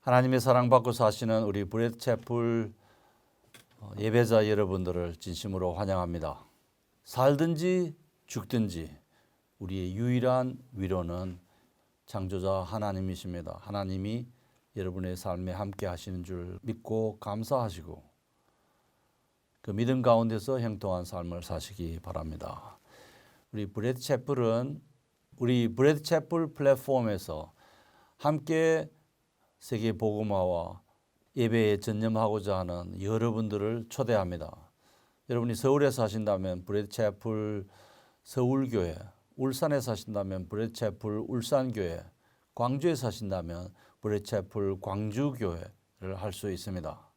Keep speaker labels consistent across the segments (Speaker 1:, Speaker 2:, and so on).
Speaker 1: 하나님의 사랑받고 사시는 우리 브레드 채플 예배자 여러분들을 진심으로 환영합니다. 살든지 죽든지 우리의 유일한 위로는 창조자 하나님이십니다. 하나님이 여러분의 삶에 함께 하시는 줄 믿고 감사하시고 그 믿음 가운데서 형통한 삶을 사시기 바랍니다. 우리 브레드 채플은 우리 브레드 채플 플랫폼에서 함께 세계 복음화와 예배에 전념하고자 하는 여러분들을 초대합니다. 여러분이 서울에 사신다면 브레드 채플 서울교회, 울산에 사신다면 브레드 채플 울산교회, 광주에 사신다면 브레드 채플 광주교회를 할 수 있습니다.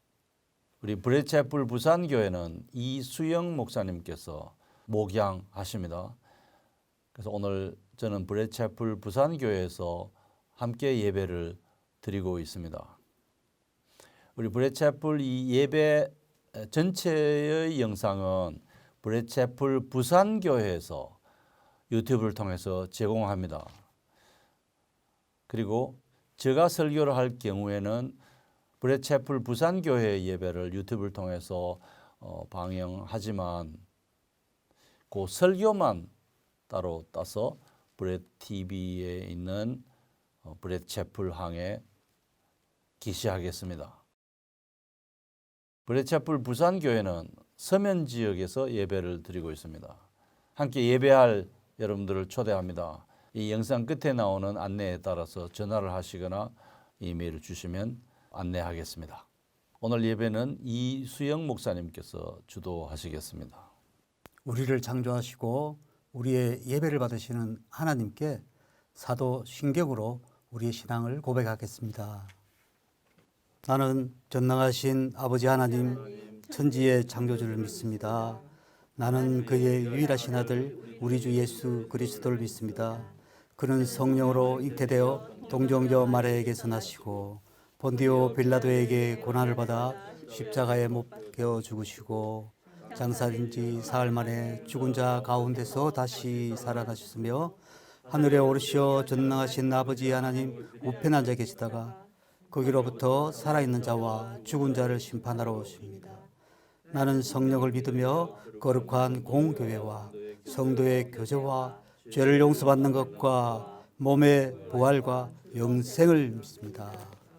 Speaker 1: 우리 브레드 채플 부산교회는 이수영 목사님께서 목양하십니다. 그래서 오늘 저는 브레드 채플 부산교회에서 함께 예배를 드리고 있습니다. 우리 브레드 채플 이 예배 전체의 영상은 브레드 채플 부산교회에서 유튜브를 통해서 제공합니다. 그리고 제가 설교를 할 경우에는 브레드 채플 부산교회 예배를 유튜브를 통해서 방영하지만 그 설교만 따로 따서 브레드 TV에 있는 브레드 채플 항에 게시하겠습니다. 브레드 채플 부산교회는 서면 지역에서 예배를 드리고 있습니다. 함께 예배할 여러분들을 초대합니다. 이 영상 끝에 나오는 안내에 따라서 전화를 하시거나 이메일을 주시면 안내하겠습니다. 오늘 예배는 이수영 목사님께서 주도하시겠습니다.
Speaker 2: 우리를 창조하시고 우리의 예배를 받으시는 하나님께 사도 신격으로 우리의 신앙을 고백하겠습니다. 나는 전능하신 아버지 하나님 천지의 창조주를 믿습니다. 나는 그의 유일하신 아들 우리 주 예수 그리스도를 믿습니다. 그는 성령으로 잉태되어 동정녀 마리아에게서 나시고 본디오 빌라도에게 고난을 받아 십자가에 못 박혀 죽으시고 장사된 지 사흘 만에 죽은 자 가운데서 다시 살아나셨으며 하늘에 오르시어 전능하신 아버지 하나님 우편에 앉아 계시다가 거기로부터 살아있는 자와 죽은 자를 심판하러 오십니다. 나는 성령을 믿으며 거룩한 공교회와 성도의 교제와 죄를 용서받는 것과 몸의 부활과 영생을 믿습니다.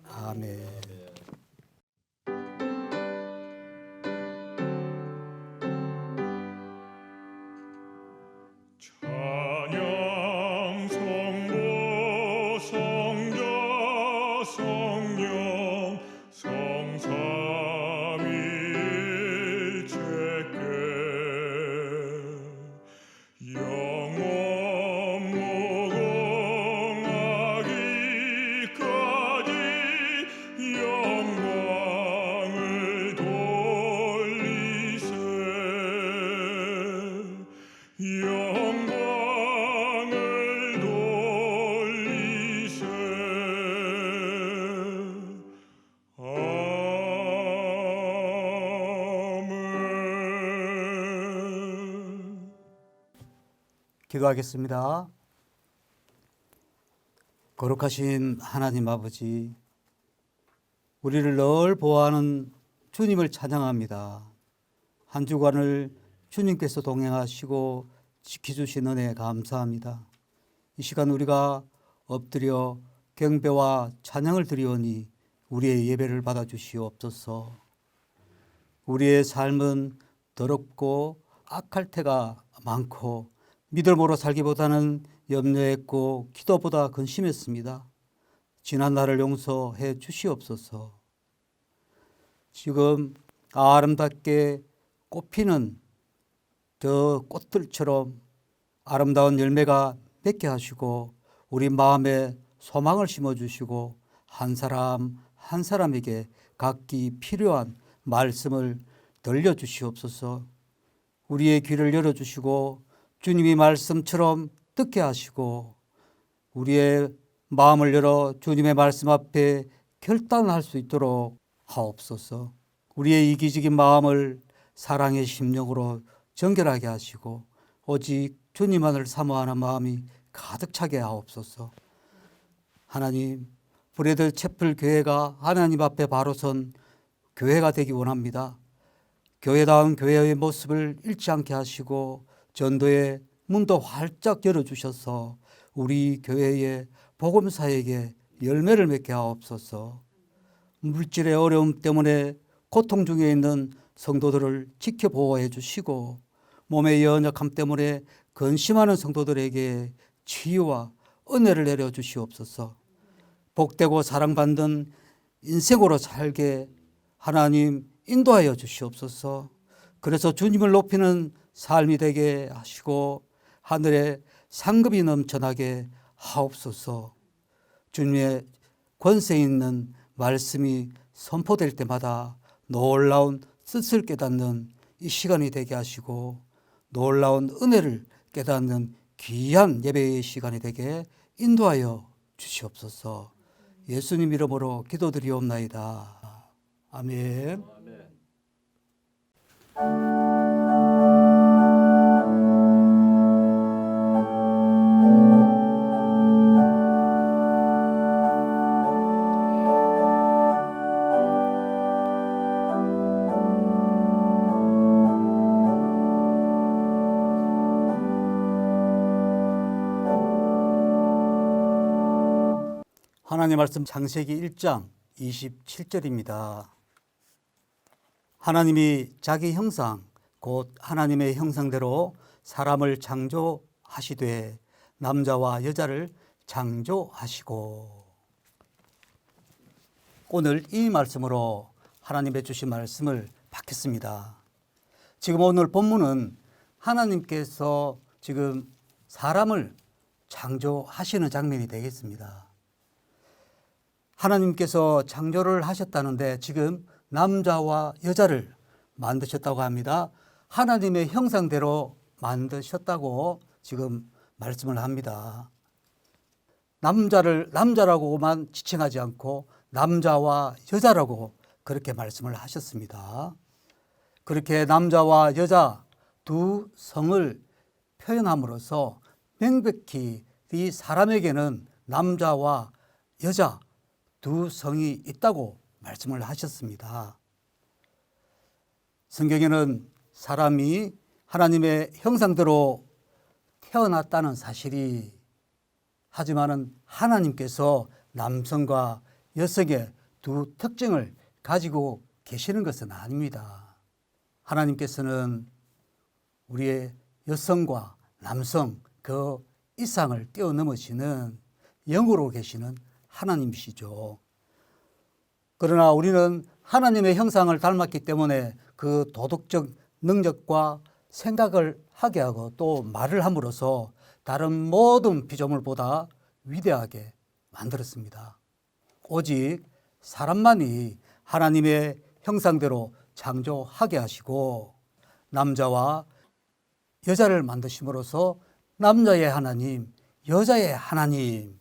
Speaker 2: 아멘.
Speaker 3: 찬양 성부 성자 성령 성삼위일체께 영원 무궁하기까지 영광을 돌리세 영광을 돌리세 아멘.
Speaker 2: 기도하겠습니다. 거룩하신 하나님 아버지, 우리를 늘 보호하는 주님을 찬양합니다. 한 주간을 주님께서 동행하시고 지켜주신 은혜 감사합니다. 이 시간 우리가 엎드려 경배와 찬양을 드리오니 우리의 예배를 받아주시옵소서. 우리의 삶은 더럽고 악할 때가 많고 믿음으로 살기보다는 염려했고 기도보다 근심했습니다. 지난 날을 용서해 주시옵소서. 지금 아름답게 꽃피는 저 꽃들처럼 아름다운 열매가 맺게 하시고 우리 마음에 소망을 심어주시고 한 사람 한 사람에게 각기 필요한 말씀을 들려주시옵소서. 우리의 귀를 열어주시고 주님이 말씀처럼 듣게 하시고 우리의 마음을 열어 주님의 말씀 앞에 결단할 수 있도록 하옵소서. 우리의 이기적인 마음을 사랑의 심령으로 정결하게 하시고 오직 주님만을 사모하는 마음이 가득 차게 하옵소서. 하나님, 브레드 채플 교회가 하나님 앞에 바로 선 교회가 되기 원합니다. 교회다운 교회의 모습을 잃지 않게 하시고 전도의 문도 활짝 열어주셔서 우리 교회의 복음사에게 열매를 맺게 하옵소서. 물질의 어려움 때문에 고통 중에 있는 성도들을 지켜보호해 주시고 몸의 연약함 때문에 근심하는 성도들에게 치유와 은혜를 내려 주시옵소서. 복되고 사랑받는 인생으로 살게 하나님 인도하여 주시옵소서. 그래서 주님을 높이는 삶이 되게 하시고 하늘에 상급이 넘쳐나게 하옵소서. 주님의 권세 있는 말씀이 선포될 때마다 놀라운 뜻을 깨닫는 이 시간이 되게 하시고 놀라운 은혜를 깨닫는 귀한 예배의 시간이 되게 인도하여 주시옵소서. 예수님 이름으로 기도드리옵나이다. 아멘. 하나님 말씀 창세기 1장 27절입니다. 하나님이 자기 형상 곧 하나님의 형상대로 사람을 창조하시되 남자와 여자를 창조하시고. 오늘 이 말씀으로 하나님의 주신 말씀을 받겠습니다. 지금 오늘 본문은 하나님께서 지금 사람을 창조하시는 장면이 되겠습니다. 하나님께서 창조를 하셨다는데 지금 남자와 여자를 만드셨다고 합니다. 하나님의 형상대로 만드셨다고 지금 말씀을 합니다. 남자를 남자라고만 지칭하지 않고 남자와 여자라고 그렇게 말씀을 하셨습니다. 그렇게 남자와 여자 두 성을 표현함으로써 명백히 이 사람에게는 남자와 여자 두 성이 있다고 말씀을 하셨습니다. 성경에는 사람이 하나님의 형상대로 태어났다는 사실이 하지만은 하나님께서 남성과 여성의 두 특징을 가지고 계시는 것은 아닙니다. 하나님께서는 우리의 여성과 남성 그 이상을 뛰어넘으시는 영으로 계시는 하나님이시죠. 그러나 우리는 하나님의 형상을 닮았기 때문에 그 도덕적 능력과 생각을 하게 하고 또 말을 함으로써 다른 모든 피조물보다 위대하게 만들었습니다. 오직 사람만이 하나님의 형상대로 창조하게 하시고 남자와 여자를 만드심으로써 남자의 하나님, 여자의 하나님,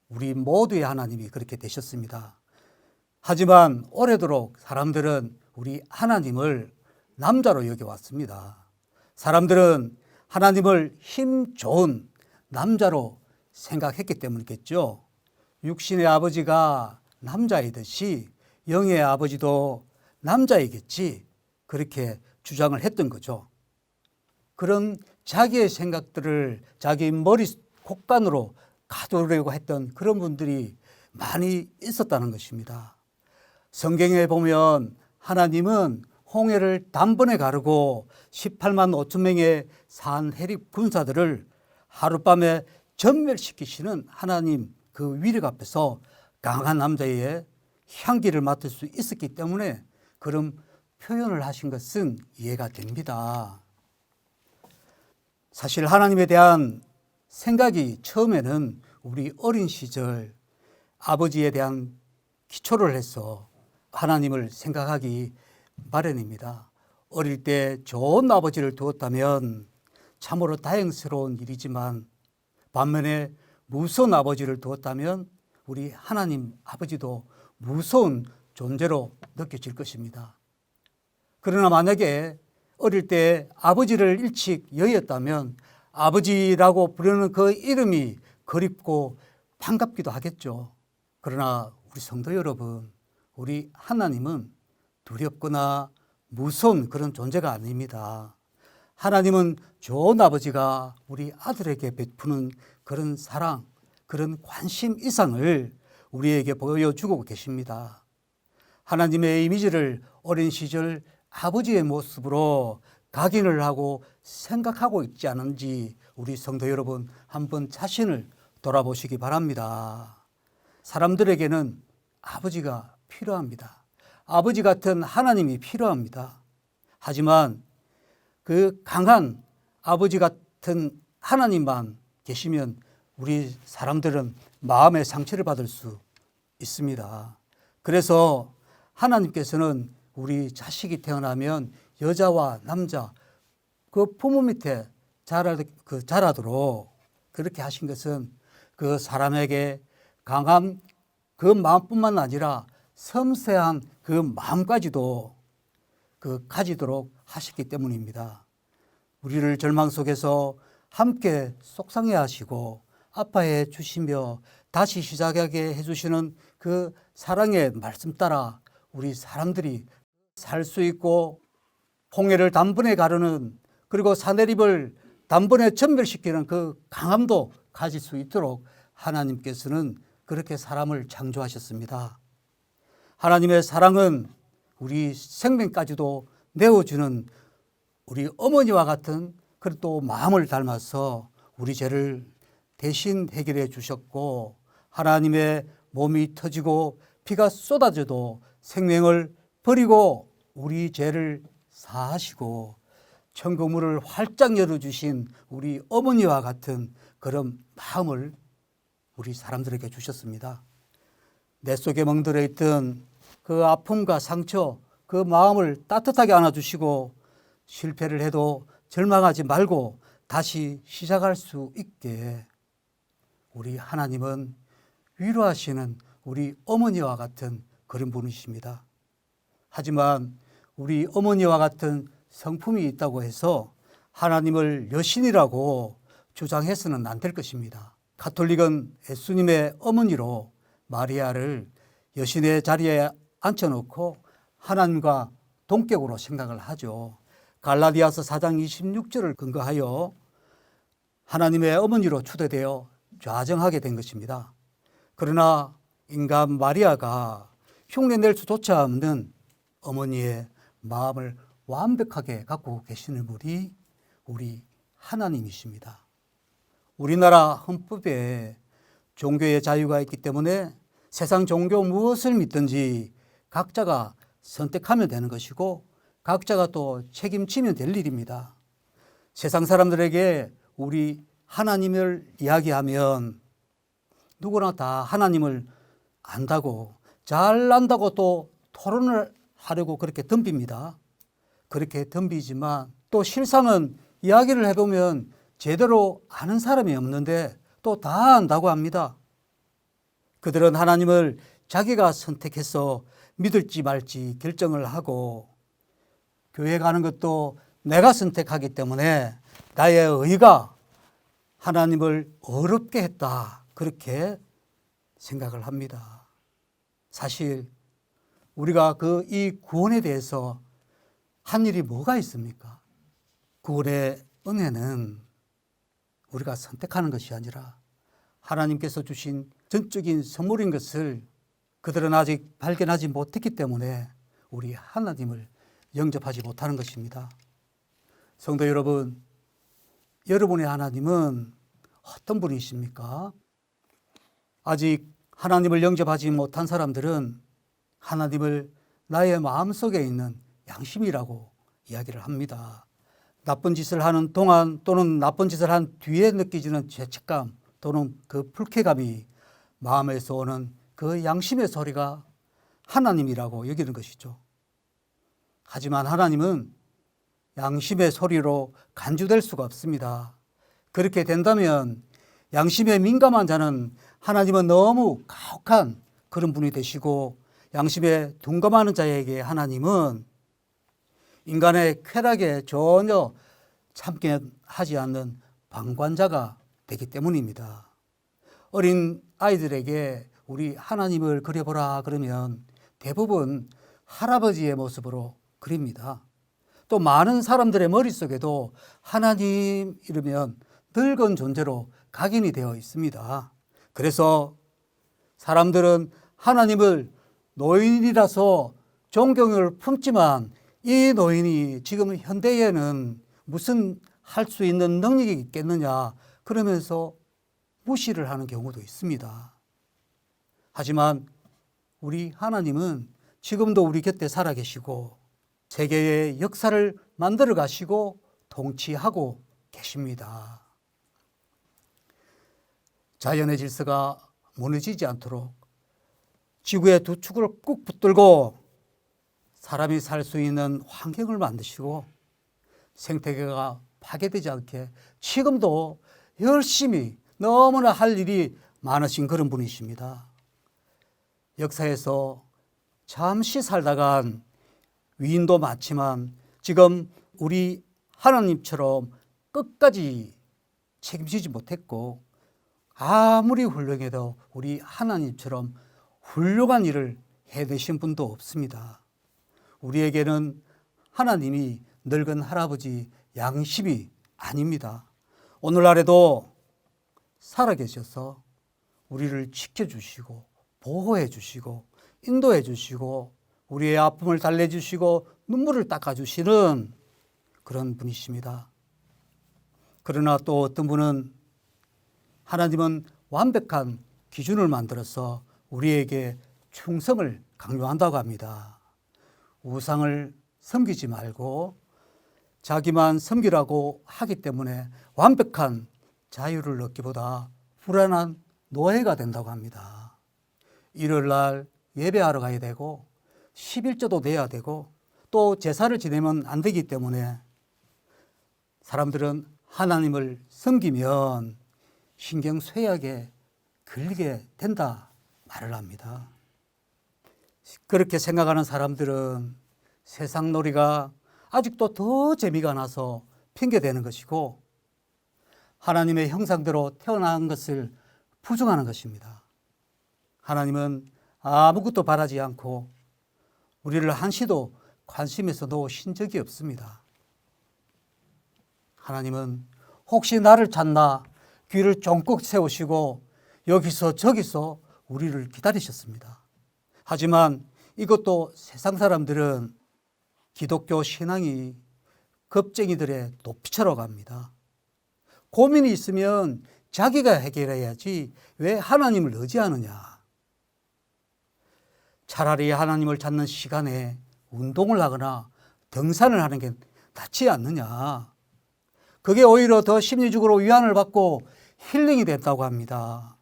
Speaker 2: 우리 모두의 하나님이 그렇게 되셨습니다. 하지만 오래도록 사람들은 우리 하나님을 남자로 여겨왔습니다. 사람들은 하나님을 힘 좋은 남자로 생각했기 때문이겠죠. 육신의 아버지가 남자이듯이 영의 아버지도 남자이겠지, 그렇게 주장을 했던 거죠. 그런 자기의 생각들을 자기 머리 곡간으로 가두려고 했던 그런 분들이 많이 있었다는 것입니다. 성경에 보면 하나님은 홍해를 단번에 가르고 18만 5천 명의 산해립 군사들을 하룻밤에 전멸시키시는 하나님 그 위력 앞에서 강한 남자의 향기를 맡을 수 있었기 때문에 그런 표현을 하신 것은 이해가 됩니다. 사실 하나님에 대한 생각이 처음에는 우리 어린 시절 아버지에 대한 기초를 해서 하나님을 생각하기 마련입니다. 어릴 때 좋은 아버지를 두었다면 참으로 다행스러운 일이지만 반면에 무서운 아버지를 두었다면 우리 하나님 아버지도 무서운 존재로 느껴질 것입니다. 그러나 만약에 어릴 때 아버지를 일찍 여의었다면 아버지라고 부르는 그 이름이 그립고 반갑기도 하겠죠. 그러나 우리 성도 여러분, 우리 하나님은 두렵거나 무서운 그런 존재가 아닙니다. 하나님은 좋은 아버지가 우리 아들에게 베푸는 그런 사랑, 그런 관심 이상을 우리에게 보여주고 계십니다. 하나님의 이미지를 어린 시절 아버지의 모습으로 각인을 하고 생각하고 있지 않은지 우리 성도 여러분 한번 자신을 돌아보시기 바랍니다. 사람들에게는 아버지가 필요합니다. 아버지 같은 하나님이 필요합니다. 하지만 그 강한 아버지 같은 하나님만 계시면 우리 사람들은 마음의 상처를 받을 수 있습니다. 그래서 하나님께서는 우리 자식이 태어나면 여자와 남자 그 부모 밑에 자라도록 그렇게 하신 것은 그 사람에게 강한 그 마음뿐만 아니라 섬세한 그 마음까지도 가지도록 하셨기 때문입니다. 우리를 절망 속에서 함께 속상해 하시고 아파해 주시며 다시 시작하게 해주시는 그 사랑의 말씀 따라 우리 사람들이 살 수 있고 홍해를 단번에 가르는 그리고 산해립을 단번에 전멸시키는 그 강함도 가질 수 있도록 하나님께서는 그렇게 사람을 창조하셨습니다. 하나님의 사랑은 우리 생명까지도 내어주는 우리 어머니와 같은 그런 또 마음을 닮아서 우리 죄를 대신 해결해 주셨고 하나님의 몸이 터지고 피가 쏟아져도 생명을 버리고 우리 죄를 사하시고 천국문을 활짝 열어주신 우리 어머니와 같은 그런 마음을 우리 사람들에게 주셨습니다. 내 속에 멍들어 있던 그 아픔과 상처, 그 마음을 따뜻하게 안아주시고 실패를 해도 절망하지 말고 다시 시작할 수 있게 우리 하나님은 위로하시는 우리 어머니와 같은 그런 분이십니다. 하지만 우리 어머니와 같은 성품이 있다고 해서 하나님을 여신이라고 주장해서는 안 될 것입니다. 가톨릭은 예수님의 어머니로 마리아를 여신의 자리에 앉혀놓고 하나님과 동격으로 생각을 하죠. 갈라디아서 4장 26절을 근거하여 하나님의 어머니로 추대되어 좌정하게 된 것입니다. 그러나 인간 마리아가 흉내낼 수조차 없는 어머니의 마음을 완벽하게 갖고 계시는 분이 우리 하나님이십니다. 우리나라 헌법에 종교의 자유가 있기 때문에 세상 종교 무엇을 믿든지 각자가 선택하면 되는 것이고 각자가 또 책임지면 될 일입니다. 세상 사람들에게 우리 하나님을 이야기하면 누구나 다 하나님을 안다고 잘 안다고 또 토론을 하려고 그렇게 덤빕니다. 그렇게 덤비지만 또 실상은 이야기를 해보면 제대로 아는 사람이 없는데 또 다 안다고 합니다. 그들은 하나님을 자기가 선택해서 믿을지 말지 결정을 하고 교회 가는 것도 내가 선택하기 때문에 나의 의가 하나님을 어렵게 했다. 그렇게 생각을 합니다. 사실 우리가 이 구원에 대해서 한 일이 뭐가 있습니까? 구원의 은혜는 우리가 선택하는 것이 아니라 하나님께서 주신 전적인 선물인 것을 그들은 아직 발견하지 못했기 때문에 우리 하나님을 영접하지 못하는 것입니다. 성도 여러분, 여러분의 하나님은 어떤 분이십니까? 아직 하나님을 영접하지 못한 사람들은 하나님을 나의 마음속에 있는 양심이라고 이야기를 합니다. 나쁜 짓을 하는 동안 또는 나쁜 짓을 한 뒤에 느껴지는 죄책감 또는 그 불쾌감이 마음에서 오는 그 양심의 소리가 하나님이라고 여기는 것이죠. 하지만 하나님은 양심의 소리로 간주될 수가 없습니다. 그렇게 된다면 양심에 민감한 자는 하나님은 너무 가혹한 그런 분이 되시고 양심에 둔감하는 자에게 하나님은 인간의 쾌락에 전혀 참견하지 않는 방관자가 되기 때문입니다. 어린 아이들에게 우리 하나님을 그려보라 그러면 대부분 할아버지의 모습으로 그립니다. 또 많은 사람들의 머릿속에도 하나님 이러면 늙은 존재로 각인이 되어 있습니다. 그래서 사람들은 하나님을 노인이라서 존경을 품지만 이 노인이 지금 현대에는 무슨 할 수 있는 능력이 있겠느냐 그러면서 무시를 하는 경우도 있습니다. 하지만 우리 하나님은 지금도 우리 곁에 살아계시고 세계의 역사를 만들어 가시고 통치하고 계십니다. 자연의 질서가 무너지지 않도록 지구의 두 축을 꾹 붙들고 사람이 살 수 있는 환경을 만드시고 생태계가 파괴되지 않게 지금도 열심히 너무나 할 일이 많으신 그런 분이십니다. 역사에서 잠시 살다간 위인도 많지만 지금 우리 하나님처럼 끝까지 책임지지 못했고 아무리 훌륭해도 우리 하나님처럼 훌륭한 일을 해내신 분도 없습니다. 우리에게는 하나님이 늙은 할아버지 양심이 아닙니다. 오늘날에도 살아계셔서 우리를 지켜주시고 보호해 주시고 인도해 주시고 우리의 아픔을 달래주시고 눈물을 닦아주시는 그런 분이십니다. 그러나 또 어떤 분은 하나님은 완벽한 기준을 만들어서 우리에게 충성을 강요한다고 합니다. 우상을 섬기지 말고 자기만 섬기라고 하기 때문에 완벽한 자유를 얻기보다 불안한 노예가 된다고 합니다. 일요일 날 예배하러 가야 되고 11조도 내야 되고 또 제사를 지내면 안 되기 때문에 사람들은 하나님을 섬기면 신경쇠약에 걸리게 된다 말을 합니다. 그렇게 생각하는 사람들은 세상 놀이가 아직도 더 재미가 나서 핑계대는 것이고 하나님의 형상대로 태어난 것을 부정하는 것입니다. 하나님은 아무것도 바라지 않고 우리를 한시도 관심에서 놓으신 적이 없습니다. 하나님은 혹시 나를 찾나 귀를 쫑긋 세우시고 여기서 저기서 우리를 기다리셨습니다. 하지만 이것도 세상 사람들은 기독교 신앙이 겁쟁이들의 도피처럼 갑니다. 고민이 있으면 자기가 해결해야지 왜 하나님을 의지하느냐. 차라리 하나님을 찾는 시간에 운동을 하거나 등산을 하는 게 낫지 않느냐. 그게 오히려 더 심리적으로 위안을 받고 힐링이 된다고 합니다.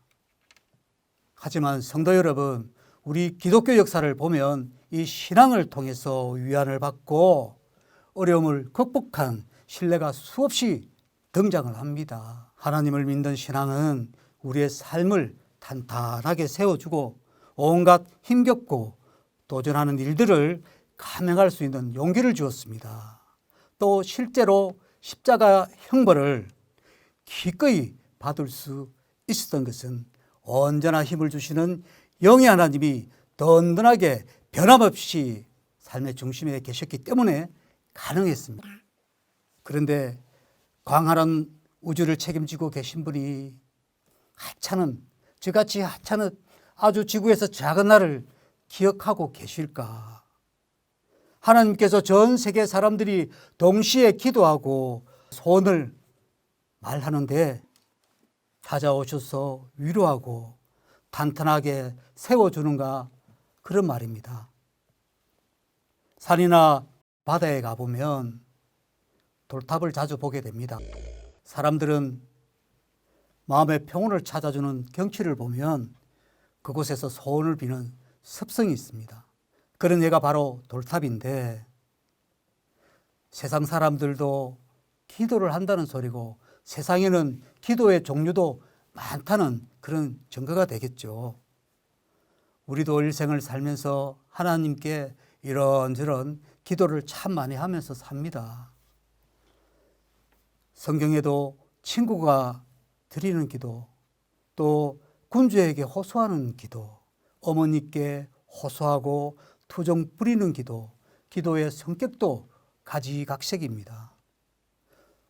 Speaker 2: 하지만 성도 여러분, 우리 기독교 역사를 보면 이 신앙을 통해서 위안을 받고 어려움을 극복한 신뢰가 수없이 등장을 합니다. 하나님을 믿는 신앙은 우리의 삶을 탄탄하게 세워주고 온갖 힘겹고 도전하는 일들을 감행할 수 있는 용기를 주었습니다. 또 실제로 십자가 형벌을 기꺼이 받을 수 있었던 것은 언제나 힘을 주시는 영의 하나님이 든든하게 변함없이 삶의 중심에 계셨기 때문에 가능했습니다. 그런데 광활한 우주를 책임지고 계신 분이 저같이 하찮은 아주 지구에서 작은 나를 기억하고 계실까? 하나님께서 전 세계 사람들이 동시에 기도하고 소원을 말하는데 찾아오셔서 위로하고 탄탄하게 세워주는가 그런 말입니다. 산이나 바다에 가보면 돌탑을 자주 보게 됩니다. 사람들은 마음의 평온을 찾아주는 경치를 보면 그곳에서 소원을 비는 습성이 있습니다. 그런 예가 바로 돌탑인데 세상 사람들도 기도를 한다는 소리고 세상에는 기도의 종류도 많다는 그런 증거가 되겠죠. 우리도 일생을 살면서 하나님께 이런저런 기도를 참 많이 하면서 삽니다. 성경에도 친구가 드리는 기도, 또 군주에게 호소하는 기도, 어머니께 호소하고 투정 부리는 기도, 기도의 성격도 가지각색입니다.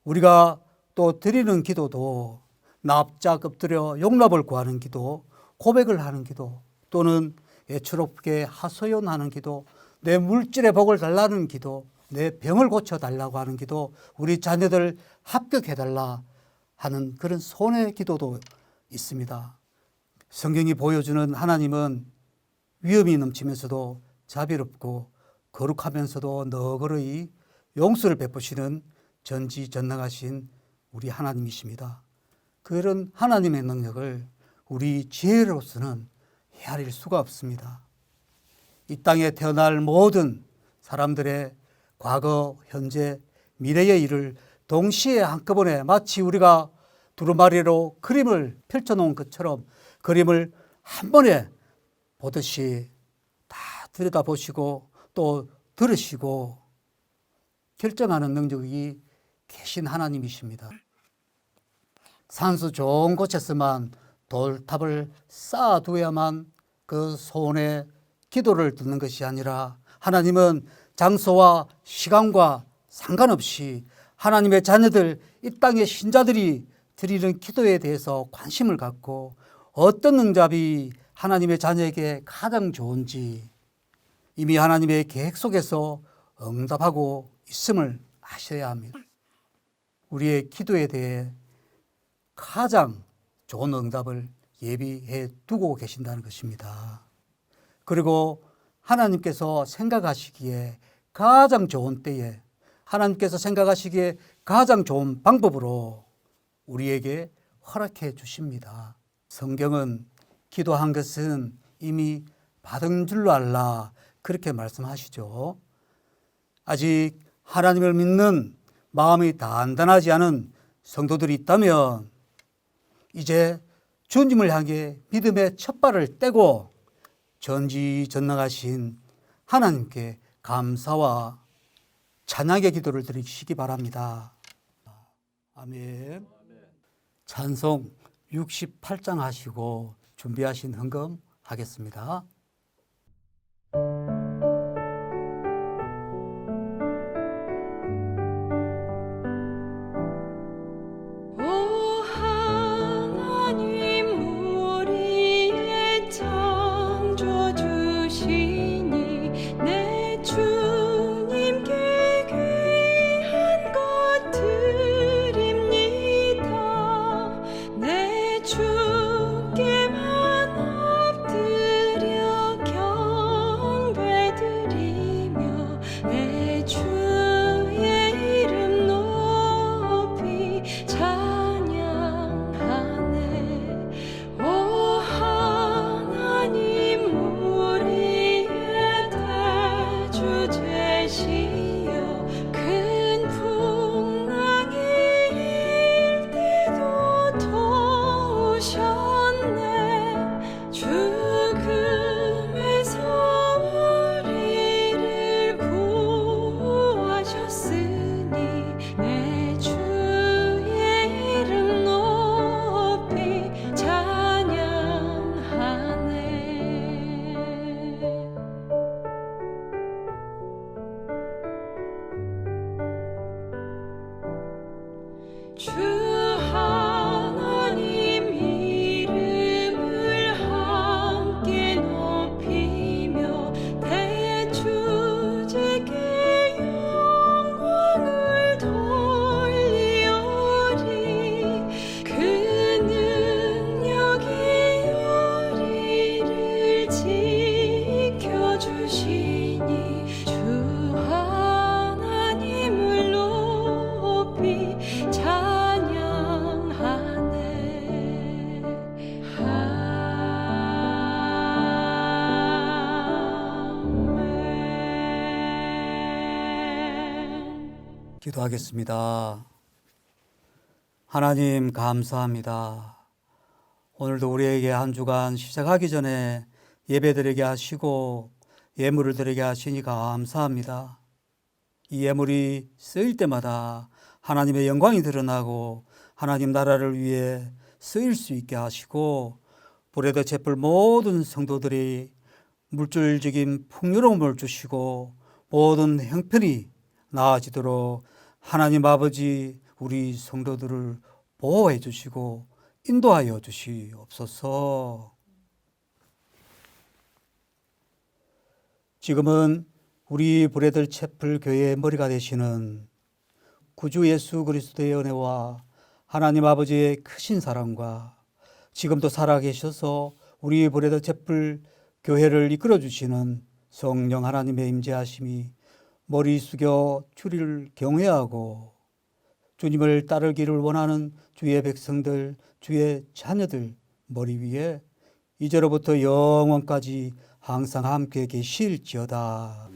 Speaker 2: 우리가 또 드리는 기도도 납작 엎드려 용납을 구하는 기도, 고백을 하는 기도, 또는 애처롭게 하소연하는 기도, 내 물질의 복을 달라는 기도, 내 병을 고쳐달라고 하는 기도, 우리 자녀들 합격해달라 하는 그런 소원의 기도도 있습니다. 성경이 보여주는 하나님은 위엄이 넘치면서도 자비롭고 거룩하면서도 너그러이 용서를 베푸시는 전지전능하신 우리 하나님이십니다. 그런 하나님의 능력을 우리 지혜로서는 헤아릴 수가 없습니다. 이 땅에 태어날 모든 사람들의 과거, 현재, 미래의 일을 동시에 한꺼번에 마치 우리가 두루마리로 그림을 펼쳐놓은 것처럼 그림을 한 번에 보듯이 다 들여다보시고 또 들으시고 결정하는 능력이 계신 하나님이십니다. 산수 좋은 곳에서만 돌탑을 쌓아두어야만 그 소원의 기도를 듣는 것이 아니라 하나님은 장소와 시간과 상관없이 하나님의 자녀들, 이 땅의 신자들이 드리는 기도에 대해서 관심을 갖고 어떤 응답이 하나님의 자녀에게 가장 좋은지 이미 하나님의 계획 속에서 응답하고 있음을 아셔야 합니다. 우리의 기도에 대해 가장 좋은 응답을 예비해 두고 계신다는 것입니다. 그리고 하나님께서 생각하시기에 가장 좋은 때에 하나님께서 생각하시기에 가장 좋은 방법으로 우리에게 허락해 주십니다. 성경은 기도한 것은 이미 받은 줄로 알라 그렇게 말씀하시죠. 아직 하나님을 믿는 마음이 단단하지 않은 성도들이 있다면 이제 주님을 향해 믿음의 첫 발을 떼고 전지전능하신 하나님께 감사와 찬양의 기도를 드리시기 바랍니다. 아멘. 찬송 68장 하시고 준비하신 헌금 하겠습니다.
Speaker 4: 주 하나님 이름을 함께 높이며 대주제께 영광을 돌리오리. 그 능력이 우리를 지켜주시니 주 하나님을 높이
Speaker 2: 기도하겠습니다. 하나님 감사합니다. 오늘도 우리에게 한 주간 시작하기 전에 예배드리게 하시고 예물을 드리게 하시니 감사합니다. 이 예물이 쓰일 때마다 하나님의 영광이 드러나고 하나님 나라를 위해 쓰일 수 있게 하시고 브레드 채플 모든 성도들이 물질적인 풍요로움을 주시고 모든 형편이 나아지도록 하나님 아버지 우리 성도들을 보호해 주시고 인도하여 주시옵소서. 지금은 우리 브레드 채플 교회의 머리가 되시는 구주 예수 그리스도의 은혜와 하나님 아버지의 크신 사랑과 지금도 살아계셔서 우리 브레드 채플 교회를 이끌어 주시는 성령 하나님의 임재하심이 머리 숙여 주를 경외하고 주님을 따르기를 원하는 주의 백성들, 주의 자녀들 머리 위에 이제로부터 영원까지 항상 함께 계실지어다.